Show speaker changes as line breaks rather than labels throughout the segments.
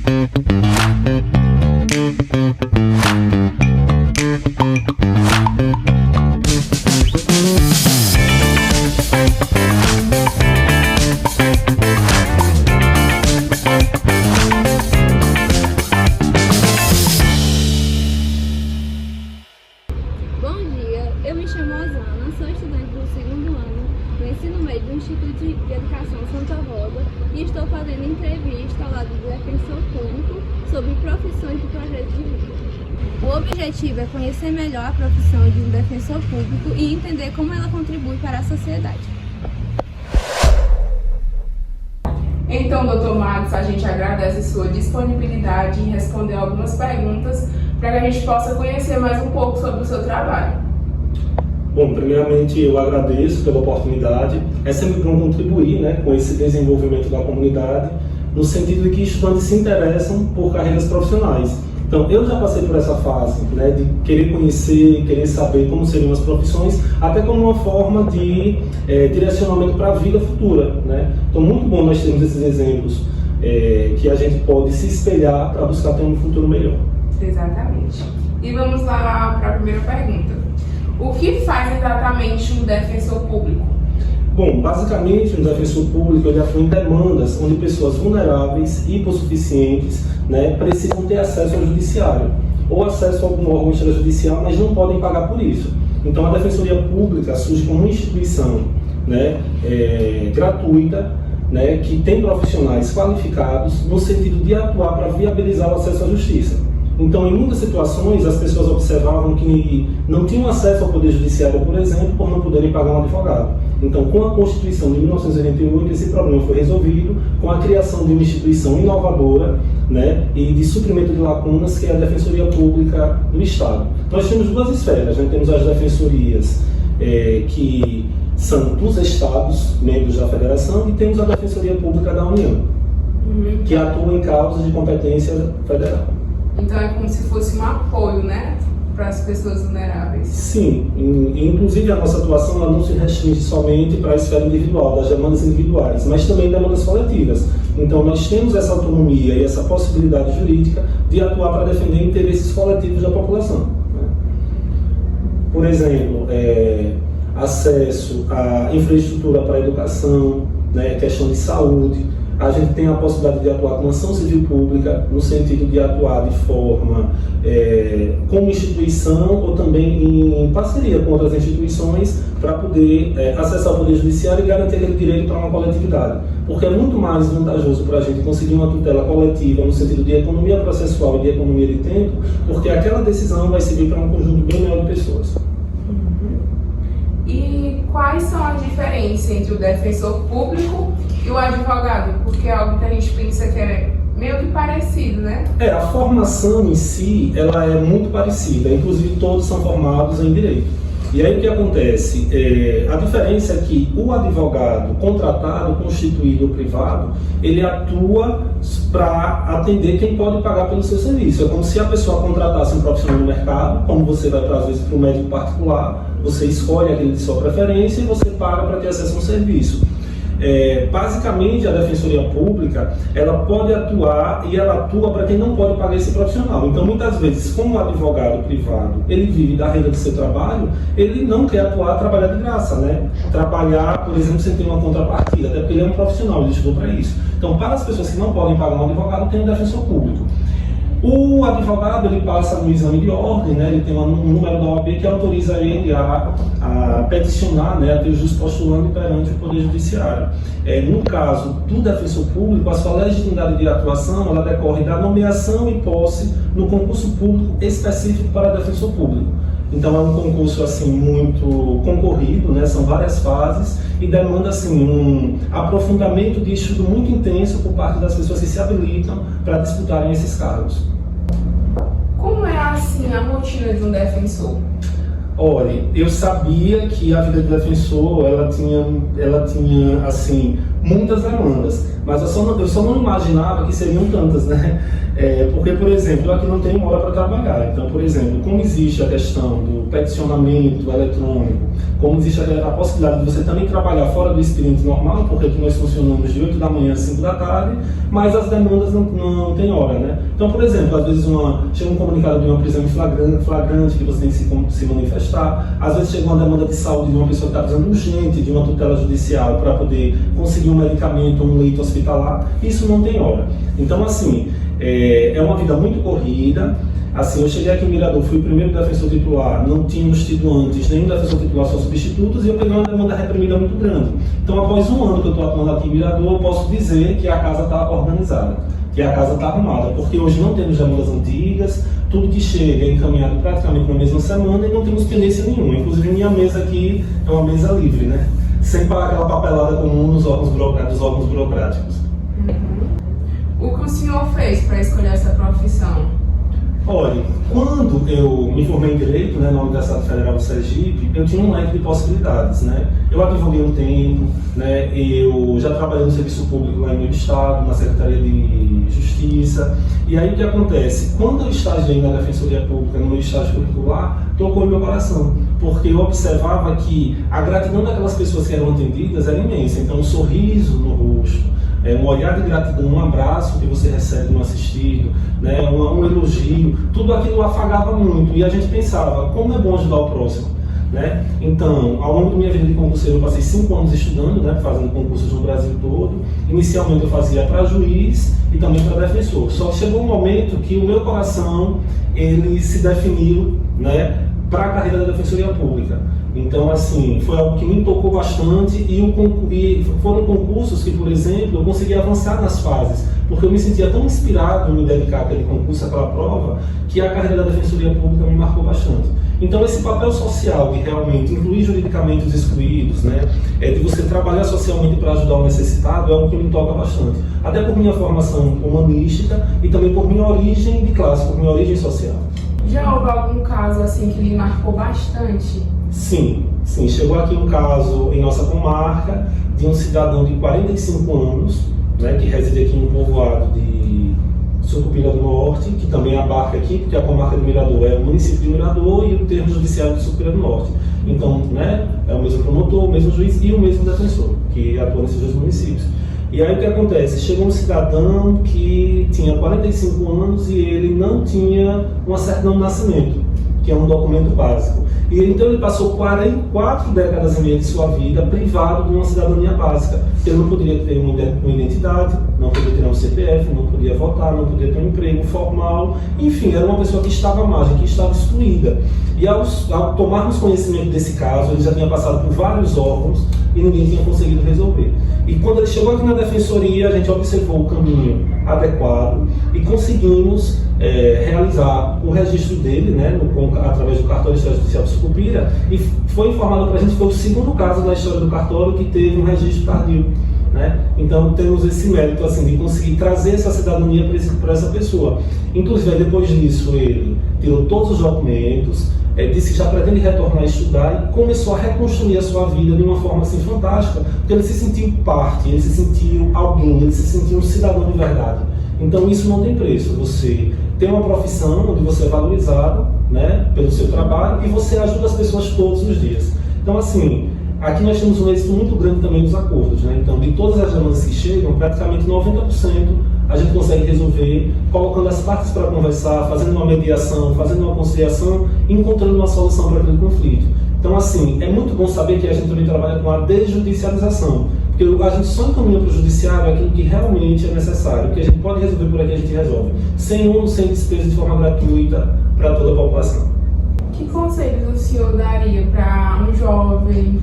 Bom dia, eu me chamo Osana, sou estudante do segundo ano do ensino médio do Instituto de Educação Santa Rosa e estou fazendo entrevista ao lado do defensor público sobre profissões e projetos de vida. O objetivo é conhecer melhor a profissão de um defensor público e entender como ela contribui para a sociedade.
Então, Dr. Marcos, a gente agradece sua disponibilidade em responder algumas perguntas para que a gente possa conhecer mais um pouco sobre o seu trabalho.
Bom, primeiramente eu agradeço pela oportunidade. É sempre bom contribuir, com esse desenvolvimento da comunidade, no sentido de que estudantes se interessam por carreiras profissionais. Então, eu já passei por essa fase, de querer conhecer, querer saber como seriam as profissões, até como uma forma de direcionamento para a vida futura, Então, muito bom nós termos esses exemplos que a gente pode se espelhar para buscar ter um futuro melhor.
Exatamente. E vamos lá para a primeira pergunta. O que faz exatamente um defensor público?
Bom, basicamente, um defensor público ele atua em demandas onde pessoas vulneráveis e hipossuficientes precisam ter acesso ao judiciário ou acesso a algum órgão extrajudicial, mas não podem pagar por isso. Então, a Defensoria Pública surge como uma instituição gratuita, que tem profissionais qualificados no sentido de atuar para viabilizar o acesso à justiça. Então, em muitas situações, as pessoas observavam que não tinham acesso ao Poder Judiciário, por exemplo, por não poderem pagar um advogado. Então, com a Constituição de 1988, esse problema foi resolvido com a criação de uma instituição inovadora e de suprimento de lacunas, que é a Defensoria Pública do Estado. Nós temos duas esferas, temos as defensorias que são dos estados, membros da federação, e temos a Defensoria Pública da União, que atua em causas de competência federal.
Então é como se fosse um apoio, para as pessoas vulneráveis.
Sim, inclusive a nossa atuação ela não se restringe somente para a esfera individual, das demandas individuais, mas também demandas coletivas. Então nós temos essa autonomia e essa possibilidade jurídica de atuar para defender interesses coletivos da população. Por exemplo, acesso à infraestrutura para a educação, questão de saúde. A gente tem a possibilidade de atuar com ação civil pública, no sentido de atuar de forma como instituição ou também em parceria com outras instituições para poder acessar o Poder Judiciário e garantir aquele direito para uma coletividade. Porque é muito mais vantajoso para a gente conseguir uma tutela coletiva no sentido de economia processual e de economia de tempo, porque aquela decisão vai servir para um conjunto bem maior de pessoas.
E quais são as diferenças entre o defensor público e o advogado? Porque é algo que a gente pensa que é meio que parecido,
A formação em si, ela é muito parecida, inclusive todos são formados em direito. E aí o que acontece? A diferença é que o advogado contratado, constituído ou privado, ele atua para atender quem pode pagar pelo seu serviço. É como se a pessoa contratasse um profissional no mercado, como você vai, às vezes, para um médico particular, você escolhe aquele de sua preferência e você paga para ter acesso a um serviço. Basicamente, a Defensoria Pública, ela pode atuar e ela atua para quem não pode pagar esse profissional. Então, muitas vezes, como advogado privado, ele vive da renda do seu trabalho, ele não quer trabalhar de graça, Trabalhar, por exemplo, sem ter uma contrapartida, até porque ele é um profissional, ele estudou para isso. Então, para as pessoas que não podem pagar um advogado, tem um defensor público. O advogado ele passa no exame de ordem, ele tem um número da OAB que autoriza ele a peticionar, a ter o juiz postulando perante o Poder Judiciário. No caso do defensor público, a sua legitimidade de atuação ela decorre da nomeação e posse no concurso público específico para defensor público. Então é um concurso muito concorrido, são várias fases e demanda um aprofundamento de estudo muito intenso por parte das pessoas que se habilitam para disputarem esses cargos.
Como é a rotina de um defensor?
Olha, eu sabia que a vida de defensor ela tinha muitas demandas, Mas eu só não imaginava que seriam tantas, né? Porque, por exemplo, eu aqui não tenho hora para trabalhar. Então, por exemplo, como existe a questão do peticionamento eletrônico, como existe a possibilidade de você também trabalhar fora do expediente normal, porque aqui nós funcionamos de 8 da manhã às 5 da tarde, mas as demandas não tem hora, né? Então, por exemplo, às vezes chega um comunicado de uma prisão em flagrante que você tem que se manifestar, às vezes chega uma demanda de saúde de uma pessoa que está precisando urgente de uma tutela judicial para poder conseguir um medicamento, um leito hospitalar, isso não tem hora. Então, assim, é uma vida muito corrida. Assim, eu cheguei aqui em Mirador, fui o primeiro defensor titular, não tínhamos tido antes nenhum defensor titular, só substitutos, e eu peguei uma demanda reprimida muito grande. Então, após um ano que eu estou atuando aqui em Mirador, eu posso dizer que a casa está organizada, que a casa está arrumada, porque hoje não temos demandas antigas, tudo que chega é encaminhado praticamente na mesma semana e não temos pendência nenhuma. Inclusive, minha mesa aqui é uma mesa livre, né? Sem pagar aquela papelada comum dos órgãos burocráticos.
O que o senhor fez para escolher essa profissão?
Olha, quando eu me formei em Direito, né, na Universidade Federal de Sergipe, eu tinha um leque de possibilidades, né? Eu advoguei um tempo, né? Eu já trabalhei no serviço público lá no meu estado, na Secretaria de Justiça. E aí o que acontece? Quando eu estagiei na Defensoria Pública, no meu estágio curricular, tocou meu coração, porque eu observava que a gratidão daquelas pessoas que eram atendidas era imensa. Então, um sorriso no rosto, um olhar de gratidão, um abraço que você recebe no assistido, né, um elogio, tudo aquilo afagava muito. E a gente pensava, como é bom ajudar o próximo, né? Então, ao longo da minha vida de concurseiro, eu passei 5 anos estudando, né, fazendo concursos no Brasil todo. Inicialmente eu fazia para juiz e também para defensor. Só que chegou um momento que o meu coração, ele se definiu, né, para a carreira da Defensoria Pública. Então, assim, foi algo que me tocou bastante e foram concursos que, por exemplo, eu consegui avançar nas fases, porque eu me sentia tão inspirado em me dedicar àquele concurso, àquela prova, que a carreira da Defensoria Pública me marcou bastante. Então, esse papel social de realmente incluir juridicamente os excluídos, né, de você trabalhar socialmente para ajudar o necessitado, é algo que me toca bastante. Até por minha formação humanística e também por minha origem de classe, por minha origem social.
Já houve algum caso assim que lhe marcou bastante?
Sim. Chegou aqui um caso em nossa comarca de um cidadão de 45 anos, né, que reside aqui no povoado de Sucupira do Norte, que também abarca aqui, porque a comarca de Mirador é o município de Mirador e o termo judiciário de Sucupira do Norte. Então, né, é o mesmo promotor, o mesmo juiz e o mesmo defensor, que atua nesses dois municípios. E aí o que acontece? Chegou um cidadão que tinha 45 anos e ele não tinha uma certidão de nascimento, que é um documento básico. E então ele passou 4 décadas e meia de sua vida privado de uma cidadania básica. Ele não poderia ter uma identidade, não poderia ter um CPF, não podia votar, não podia ter um emprego formal. Enfim, era uma pessoa que estava à margem, que estava excluída. E ao tomarmos conhecimento desse caso, ele já tinha passado por vários órgãos e ninguém tinha conseguido resolver. E quando ele chegou aqui na Defensoria, a gente observou o caminho adequado e conseguimos realizar o registro dele, né, através do cartório extrajudicial de Sucupira, e foi informado para a gente que foi o segundo caso da história do cartório que teve um registro tardio, né? Então temos esse mérito assim, de conseguir trazer essa cidadania para essa pessoa. Inclusive, depois disso, ele tirou todos os documentos, disse que já pretende retornar a estudar e começou a reconstruir a sua vida de uma forma assim fantástica, porque ele se sentiu parte, ele se sentiu alguém, ele se sentiu um cidadão de verdade. Então isso não tem preço. Você tem uma profissão onde você é valorizado, né, pelo seu trabalho e você ajuda as pessoas todos os dias. Então, assim, aqui nós temos um êxito muito grande também dos acordos, né? Então, de todas as demandas que chegam, praticamente 90% a gente consegue resolver colocando as partes para conversar, fazendo uma mediação, fazendo uma conciliação e encontrando uma solução para aquele conflito. Então, assim, é muito bom saber que a gente também trabalha com a desjudicialização, porque a gente só encaminha para o judiciário aquilo que realmente é necessário, o que a gente pode resolver por aqui a gente resolve, sem despesa, de forma gratuita para toda a população.
Que conselhos o senhor daria para um jovem,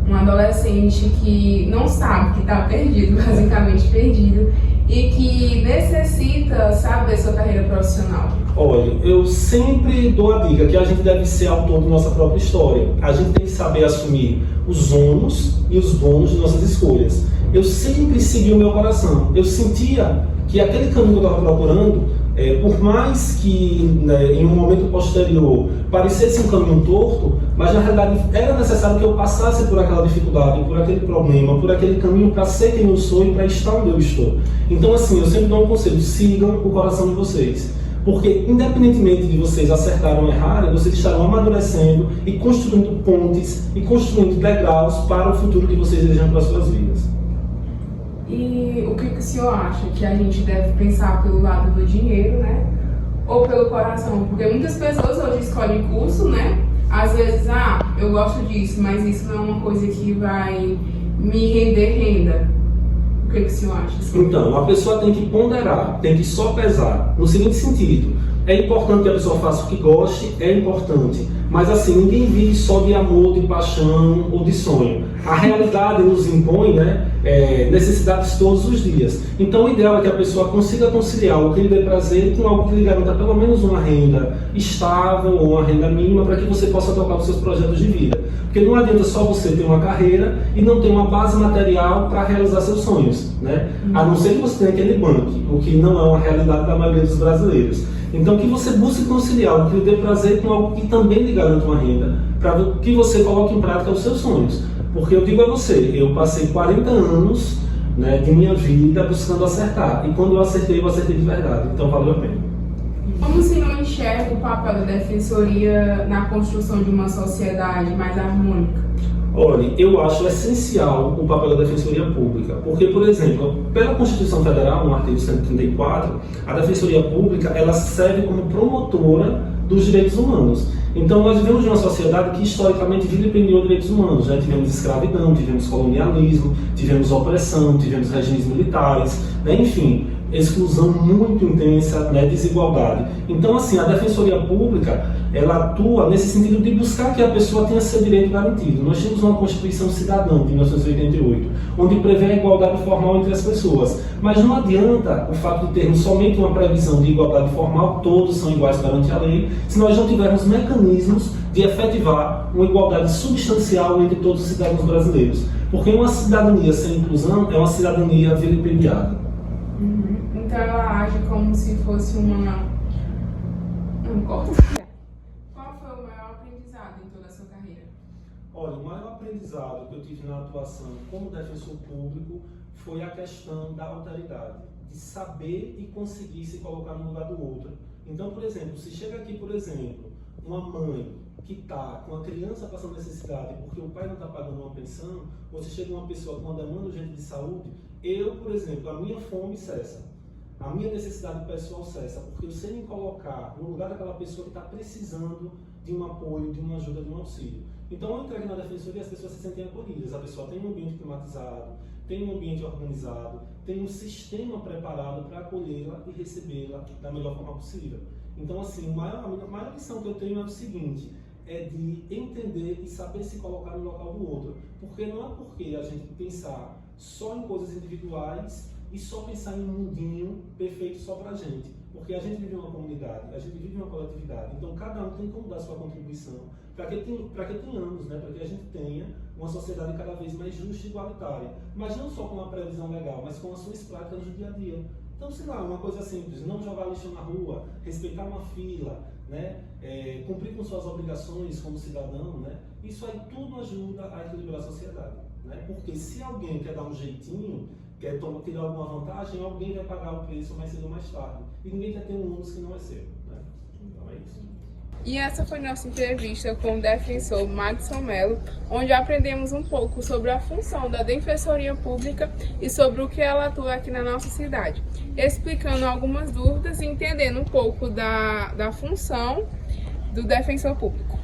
um adolescente que não sabe, que está perdido, basicamente perdido, e que necessita saber sua carreira profissional?
Olha, eu sempre dou a dica que a gente deve ser autor de nossa própria história. A gente tem que saber assumir os ônus e os bônus de nossas escolhas. Eu sempre segui o meu coração. Eu sentia que aquele caminho que eu estava procurando por mais que, né, em um momento posterior parecesse um caminho torto, mas na realidade era necessário que eu passasse por aquela dificuldade, por aquele problema, por aquele caminho para ser quem eu sou e para estar onde eu estou. Então assim, eu sempre dou um conselho: sigam o coração de vocês. Porque, independentemente de vocês acertarem ou errarem, vocês estarão amadurecendo e construindo pontes e construindo degraus para o futuro que vocês desejam para as suas vidas.
E o que o senhor acha? Que a gente deve pensar pelo lado do dinheiro, né? Ou pelo coração? Porque muitas pessoas hoje escolhem curso, né? Às vezes, eu gosto disso, mas isso não é uma coisa que vai me render renda. O que o senhor acha?
Então, a pessoa tem que ponderar, tem que sopesar, no seguinte sentido: é importante que a pessoa faça o que goste, é importante, mas assim, ninguém vive só de amor, de paixão ou de sonho. A realidade nos impõe, né, necessidades todos os dias. Então o ideal é que a pessoa consiga conciliar o que lhe dê prazer com algo que lhe garanta pelo menos uma renda estável ou uma renda mínima para que você possa tocar os seus projetos de vida. Porque não adianta só você ter uma carreira e não ter uma base material para realizar seus sonhos, né? A não ser que você tenha aquele banco, o que não é uma realidade da maioria dos brasileiros. Então que você busque conciliar o que lhe dê prazer com algo que também lhe garanta uma renda, para que você coloque em prática os seus sonhos. Porque eu digo a você, eu passei 40 anos, né, de minha vida buscando acertar. E quando eu acertei de verdade. Então valeu a pena.
Como o senhor enxerga o papel da defensoria na construção de uma sociedade mais harmônica?
Olha, eu acho essencial o papel da Defensoria Pública, porque, por exemplo, pela Constituição Federal, no artigo 134, a Defensoria Pública ela serve como promotora dos direitos humanos. Então, nós vivemos em uma sociedade que historicamente vilipendiou direitos humanos. Já tivemos escravidão, tivemos colonialismo, tivemos opressão, tivemos regimes militares, né? Enfim, exclusão muito intensa, né? Desigualdade. Então, assim, a Defensoria Pública ela atua nesse sentido de buscar que a pessoa tenha seu direito garantido. Nós temos uma Constituição Cidadã de 1988, onde prevê a igualdade formal entre as pessoas. Mas não adianta o fato de termos somente uma previsão de igualdade formal, todos são iguais perante a lei, se nós não tivermos mecanismos de efetivar uma igualdade substancial entre todos os cidadãos brasileiros. Porque uma cidadania sem inclusão é uma cidadania vilipendiada.
Então ela age como se fosse uma... Não corta. Qual foi o maior aprendizado em toda a sua carreira?
Olha, o maior aprendizado que eu tive na atuação como defensor público foi a questão da alteridade, de saber e conseguir se colocar no lugar do outro. Então, por exemplo, se chega aqui, por exemplo, uma mãe que está com uma criança passando necessidade porque o pai não está pagando uma pensão, ou se chega uma pessoa com uma demanda urgente de saúde, eu, por exemplo, a minha fome cessa. A minha necessidade pessoal cessa, porque eu sei me colocar no lugar daquela pessoa que está precisando de um apoio, de uma ajuda, de um auxílio. Então, ao entrar na defensoria, as pessoas se sentem acolhidas. A pessoa tem um ambiente climatizado, tem um ambiente organizado, tem um sistema preparado para acolhê-la e recebê-la da melhor forma possível. Então, assim, a maior lição que eu tenho é o seguinte: é de entender e saber se colocar no local do outro. Porque não é porque a gente pensar só em coisas individuais e só pensar em um mundinho perfeito só pra gente. Porque a gente vive uma comunidade, a gente vive uma coletividade. Então cada um tem como dar sua contribuição para que tenhamos, né, para que a gente tenha uma sociedade cada vez mais justa e igualitária. Mas não só com uma previsão legal, mas com ações práticas do dia a dia. Então, sei lá, uma coisa simples: não jogar lixo na rua, respeitar uma fila, né, cumprir com suas obrigações como cidadão, né. Isso aí tudo ajuda a equilibrar a sociedade, né. Porque se alguém quer dar um jeitinho, quer tirar alguma vantagem, alguém vai pagar o preço mais cedo ou mais tarde. E ninguém quer ter um ônus que não é seu, né? Então é isso.
E essa foi nossa entrevista com o defensor Madison Mello, onde aprendemos um pouco sobre a função da Defensoria Pública e sobre o que ela atua aqui na nossa cidade, explicando algumas dúvidas e entendendo um pouco da função do defensor público.